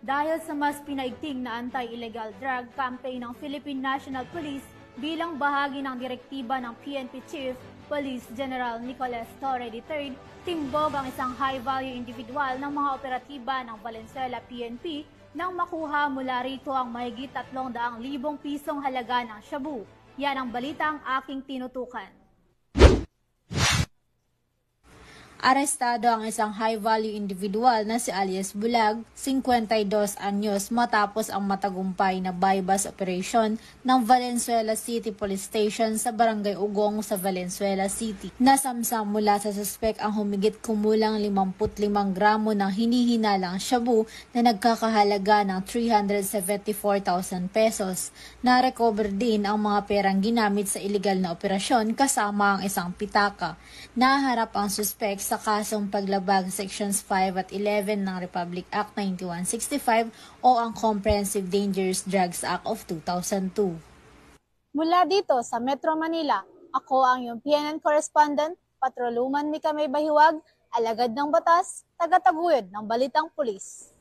dahil sa mas pinaigting na anti-illegal drug campaign ng Philippine National Police bilang bahagi ng direktiba ng PNP Chief Police General Nicolas Torre III, timbog ang isang high-value individual ng mga operatiba ng Valenzuela PNP nang makuha mula rito ang mahigit 300,000 pisong halaga ng shabu. Yan ang balitang aking tinutukan. Arestado ang isang high-value individual na si alias Bulag, 52 anyos, matapos ang matagumpay na bypass operation ng Valenzuela City Police Station sa Barangay Ugong sa Valenzuela City. Nasamsam mula sa suspek ang humigit kumulang 55 gramo ng hinihinalang shabu na nagkakahalaga ng 374,000 pesos. Na-recover din ang mga perang ginamit sa iligal na operasyon kasama ang isang pitaka. Naharap ang suspek sa kasong paglabag Sections 5 at 11 ng Republic Act 9165 o ang Comprehensive Dangerous Drugs Act of 2002. Mula dito sa Metro Manila, ako ang iyong PNN correspondent, Patroluman Mika May Bahiwag, alagad ng batas, tagataguyod ng Balitang Pulis.